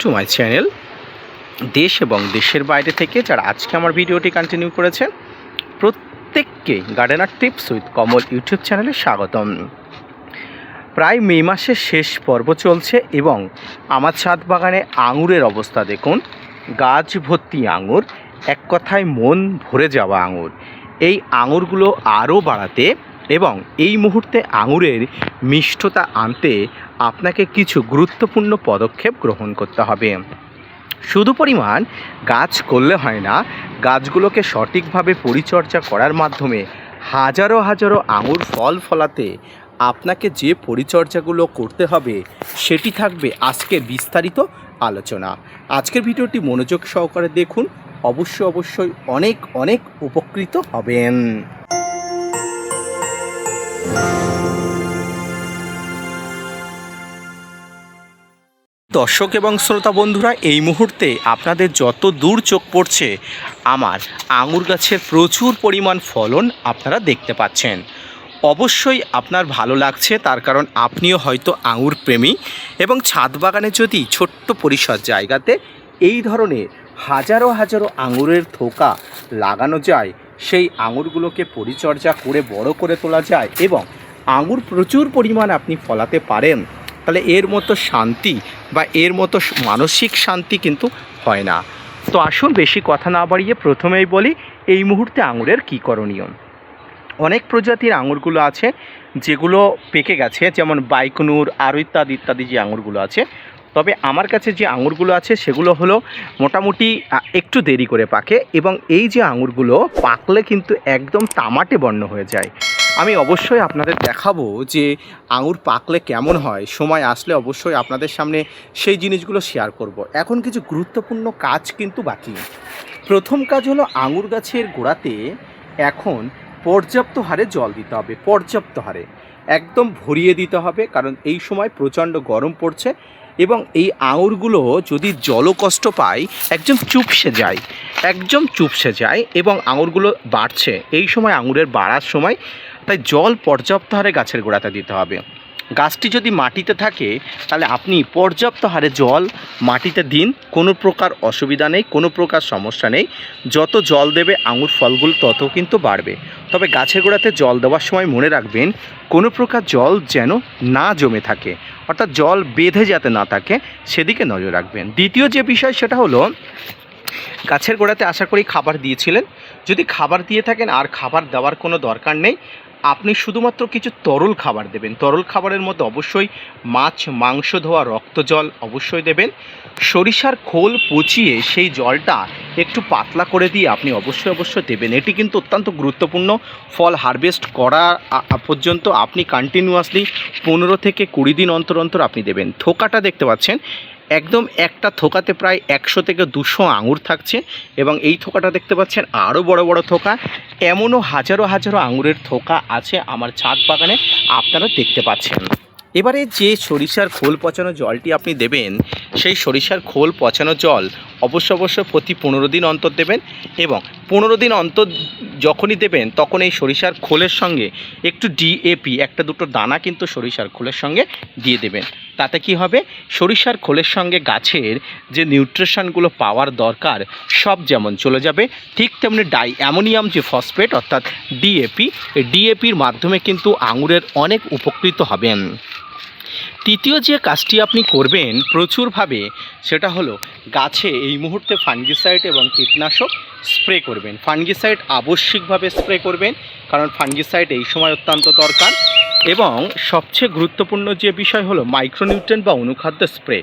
To my channel. দেশ এবং দেশের বাইরে থেকে যারা আজকে আমার ভিডিওটি কন্টিনিউ করেছেন প্রত্যেককে gardener tips with Kamal YouTube চ্যানেলে স্বাগতম। প্রায় মে মাসের শেষ পর্ব চলছে এবং আমার ছাদ বাগানে আঙুরের অবস্থা দেখুন। গাছ ভর্তি আঙুর, এক কথায় মন ভরে যাওয়া আঙুর। এই আঙুরগুলো আরও বাড়াতে এবং এই মুহূর্তে আঙুরের মিষ্টতা আনতে আপনাকে কিছু গুরুত্বপূর্ণ পদক্ষেপ গ্রহণ করতে হবে। শুধু পরিমাণ গাছ করলে হয় না, গাছগুলোকে সঠিকভাবে পরিচর্যা করার মাধ্যমে হাজারো হাজারো আঙুর ফল ফলাতে আপনাকে যে পরিচর্যাগুলো করতে হবে সেটি থাকবে আজকের বিস্তারিত আলোচনা। আজকের ভিডিওটি মনোযোগ সহকারে দেখুন, অবশ্যই অনেক অনেক উপকৃত হবেন। দর্শক এবং শ্রোতা বন্ধুরা, এই মুহূর্তে আপনাদের যত দূর চোখ পড়ছে আমার আঙুর গাছের প্রচুর পরিমাণ ফলন আপনারা দেখতে পাচ্ছেন। অবশ্যই আপনার ভালো লাগছে, তার কারণ আপনিও হয়তো আঙুর প্রেমী এবং ছাদ বাগানে যদি ছোট্ট পরিসর জায়গাতে এই ধরনের হাজারো হাজারো আঙুরের থোকা লাগানো যায়, সেই আঙুরগুলোকে পরিচর্যা করে বড় করে তোলা যায় এবং আঙুর প্রচুর পরিমাণ আপনি ফলাতে পারেন, তাহলে এর মতো শান্তি বা এর মতো মানসিক শান্তি কিন্তু হয় না। তো আসুন বেশি কথা না বাড়িয়ে প্রথমেই বলি এই মুহূর্তে আঙুরের কী করণীয়। অনেক প্রজাতির আঙুরগুলো আছে যেগুলো পেকে গেছে, যেমন বাইকনুর আরও ইত্যাদি যে আঙুরগুলো আছে। তবে আমার কাছে যে আঙুরগুলো আছে সেগুলো হলো মোটামুটি একটু দেরি করে পাকে এবং এই যে আঙুরগুলো পাকলে কিন্তু একদম তামাটে বর্ণ হয়ে যায়। আমি অবশ্যই আপনাদের দেখাবো যে আঙুর পাকলে কেমন হয়, সময় আসলে অবশ্যই আপনাদের সামনে সেই জিনিসগুলো শেয়ার করব। এখন কিছু গুরুত্বপূর্ণ কাজ কিন্তু বাকি। প্রথম কাজ হলো আঙুর গাছের গোড়াতে এখন পর্যাপ্ত হারে জল দিতে হবে, পর্যাপ্ত হারে একদম ভরিয়ে দিতে হবে, কারণ এই সময় প্রচণ্ড গরম পড়ছে এবং এই আঙুরগুলো যদি জলকষ্ট পায় একদম চুপসে যায় এবং আঙুরগুলো বাড়ছে, এই সময় আঙুরের বাড়ার সময়, তাই জল পর্যাপ্ত হারে গাছের গোড়াতে দিতে হবে। গাছটি যদি মাটিতে থাকে তাহলে আপনি পর্যাপ্ত হারে জল মাটিতে দিন, কোনো প্রকার অসুবিধা নেই, কোনো প্রকার সমস্যা নেই। যত জল দেবে আঙুর ফলগুলো তত কিন্তু বাড়বে। তবে গাছের গোড়াতে জল দেওয়ার সময় মনে রাখবেন কোনো প্রকার জল যেন না জমে থাকে, অর্থাৎ জল বেঁধে যাতে না থাকে সেদিকে নজর রাখবেন। দ্বিতীয় যে বিষয় সেটা হলো গাছের গোড়াতে আশা করি খাবার দিয়েছিলেন। যদি খাবার দিয়ে থাকেন আর খাবার দেওয়ার কোনো দরকার নেই, আপনি শুধুমাত্র কিছু তরল খাবার দেবেন। তরল খাবারের মধ্যে অবশ্যই মাছ মাংস ধোয়া রক্ত জল অবশ্যই দেবেন। সরিষার খোল পচিয়ে সেই জলটা একটু পাতলা করে দিয়ে আপনি অবশ্যই দেবেন। এটি কিন্তু অত্যন্ত গুরুত্বপূর্ণ। ফল হারভেস্ট করা পর্যন্ত আপনি কন্টিনিউয়াসলি 15 থেকে 20 দিন অন্তর আপনি দেবেন। থোকাটা দেখতে পাচ্ছেন, একদম একটা থোকাতে প্রায় 100 থেকে 200 আঙুর থাকছে এবং এই থোকাটা দেখতে পাচ্ছেন আরও বড় বড় থোকা। এমনও হাজারো হাজারো আঙুরের থোকা আছে আমার ছাদ বাগানে, আপনারা দেখতে পাচ্ছেন। এবারে যে সরিষার খোল পচানো জলটি আপনি দেবেন, সেই সরিষার খোল পচানো জল অবশ্যই প্রতি 15 দিন অন্তর দেবেন এবং 15 দিন অন্তর যখনই দেবেন তখন এই সরিষার খোলের সঙ্গে একটু ডিএপি একটা দুটো দানা কিন্তু সরিষার খোলের সঙ্গে দিয়ে দেবেন। তাতে কি হবে, সরিষার খোলের সঙ্গে গাছের যে নিউট্রিশনগুলো পাওয়ার দরকার সব যেমন চলে যাবে, ঠিক তেমনি ডাই অ্যামোনিয়াম যে ফসফেট অর্থাৎ ডিএপি, এই ডিএপির মাধ্যমে কিন্তু আঙুরের অনেক উপকৃত হবেন। তৃতীয় যে কাজটি আপনি করবেন প্রচুরভাবে সেটা হলো গাছে এই মুহূর্তে ফাঙ্গিসাইড এবং কীটনাশক স্প্রে করবেন। ফাঙ্গিসাইড আবশ্যিকভাবে স্প্রে করবেন, কারণ ফাঙ্গিসাইড এই সময় অত্যন্ত দরকার। এবং সবচেয়ে গুরুত্বপূর্ণ যে বিষয় হলো মাইক্রোনিউট্রিয়েন্ট বা অনুখাদ্য স্প্রে।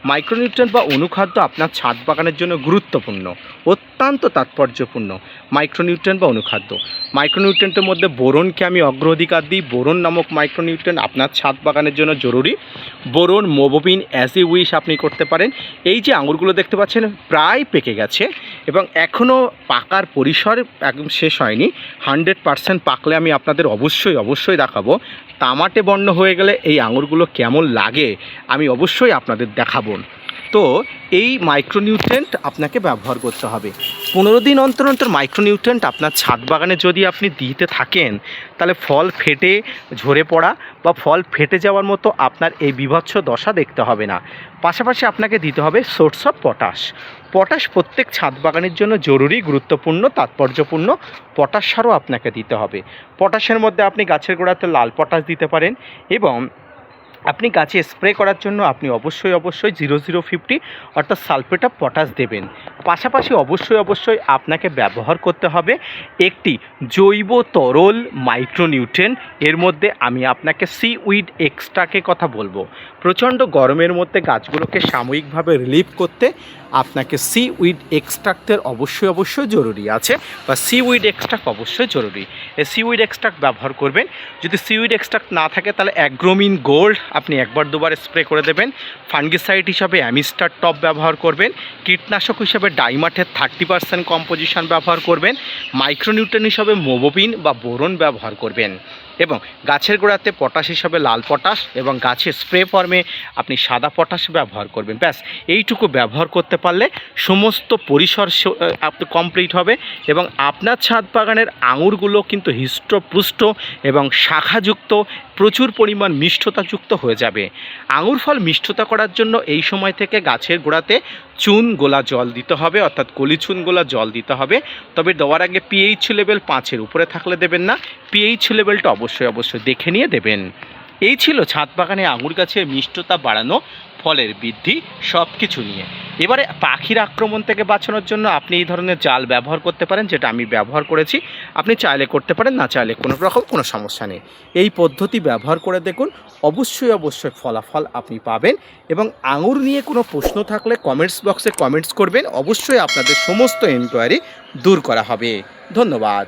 মাইক্রোনিউট্রিয়েন্ট বা অনুখাদ্য আপনার ছাদ বাগানের জন্য গুরুত্বপূর্ণ, অত্যন্ত তাৎপর্যপূর্ণ। মাইক্রোনিউট্রিয়েন্ট বা অনুখাদ্য, মাইক্রোনিউট্রিয়েন্টের মধ্যে বোরনকে আমি অগ্রাধিকার দিই। বোরন নামক মাইক্রোনিউট্রিয়েন্ট আপনার ছাদ বাগানের জন্য জরুরি। বোরন, মোবোবিন, অ্যাজ ইউ উইশ আপনি করতে পারেন। এই যে আঙুরগুলো দেখতে পাচ্ছেন প্রায় পেকে গেছে এবং এখনও পাকার পরিসর একদম শেষ হয়নি। 100% পাকলে আমি আপনাদের অবশ্যই দেখাবো। তামাটে বর্ণ হয়ে গেলে এই আঙুরগুলো কেমন লাগে আমি অবশ্যই আপনাদের দেখাবো। তো এই মাইক্রোনিউট্রিয়েন্ট আপনাকে ব্যবহার করতে হবে। 15 দিন অন্তর অন্তর মাইক্রোনিউট্রিয়েন্ট আপনার ছাদ বাগানে যদি আপনি দিতে থাকেন, তাহলে ফল ফেটে ঝরে পড়া বা ফল ফেটে যাওয়ার মতো আপনার এই বীভৎস দশা দেখতে হবে না। পাশাপাশি আপনাকে দিতে হবে সোর্স অফ পটাশ। পটাশ প্রত্যেক ছাদ বাগানের জন্য জরুরি, গুরুত্বপূর্ণ, তাৎপর্যপূর্ণ পটাশ সারও আপনাকে দিতে হবে। পটাশের মধ্যে আপনি গাছের গোড়াতে লাল পটাশ দিতে পারেন, এবং আপনি গাছে স্প্রে করার জন্য আপনি অবশ্যই 0050 অর্থাৎ সালফেট অফ পটাশ দেবেন। পাশাপাশি অবশ্যই আপনাকে ব্যবহার করতে হবে একটি জৈব তরল মাইক্রোনিউট্রিয়েন্ট। এর মধ্যে আমি আপনাকে সিউইড এক্সট্রাকে কথা বলবো। প্রচণ্ড গরমের মধ্যে গাছগুলোকে সাময়িকভাবে রিলিফ করতে আপনাকে সিউইড এক্সট্রাক্টের অবশ্যই জরুরি আছে, বা সিউইড এক্সট্রাক্ট অবশ্যই জরুরি। এই সিউইড এক্সট্রাক্ট ব্যবহার করবেন। যদি সিউইড এক্সট্রাক্ট না থাকে তাহলে অ্যাগ্রোমিন গোল্ড আপনি একবার দুবার স্প্রে করে দেবেন। ফাঙ্গিসাইড হিসাবে অ্যামিস্টার টপ ব্যবহার করবেন। কীটনাশক হিসাবে ডাইমাটের 30% কম্পোজিশন ব্যবহার করবেন। মাইক্রোনিউট্রিয়েন্ট হিসাবে মোবোবিন বা বোরন ব্যবহার করবেন, এবং গাছের গোড়াতে পটাশ হিসাবে লাল পটাশ, এবং গাছের স্প্রে ফর্মে আপনি সাদা পটাশ ব্যবহার করবেন। ব্যাস এইটুকু ব্যবহার করতে পারলে সমস্ত পরিসর কমপ্লিট হবে, এবং আপনার ছাদ বাগানের আঙুরগুলো কিন্তু হৃষ্টপুষ্ট এবং শাখাযুক্ত, প্রচুর পরিমাণ মিষ্টতাযুক্ত হয়ে যাবে। আঙুর ফল মিষ্টতা করার জন্য এই সময় থেকে গাছের গোড়াতে চুন গোলা জল দিতে হবে, অর্থাৎ কলি চুন গোলা জল দিতে হবে। তবে দেওয়ার আগে পিএইচ লেভেল 5-এর উপরে থাকলে দেবেন না, পিএইচ লেভেলটা অবশ্যই দেখে নিয়ে দেবেন। এই ছিল ছাদ বাগানে আঙুর গাছের মিষ্টতা বাড়ানো, ফলের বৃদ্ধি, সব কিছু নিয়ে। এবারে পাখির আক্রমণ থেকে বাঁচানোর জন্য আপনি এই ধরনের জাল ব্যবহার করতে পারেন, যেটা আমি ব্যবহার করেছি। আপনি চাইলে করতে পারেন, না চাইলে কোনো সমস্যা নেই। এই পদ্ধতি ব্যবহার করে দেখুন, অবশ্যই ফলাফল আপনি পাবেন। এবং আঙুর নিয়ে কোনো প্রশ্ন থাকলে কমেন্টস বক্সে কমেন্টস করবেন, অবশ্যই আপনাদের সমস্ত এনকোয়ারি দূর করা হবে। ধন্যবাদ।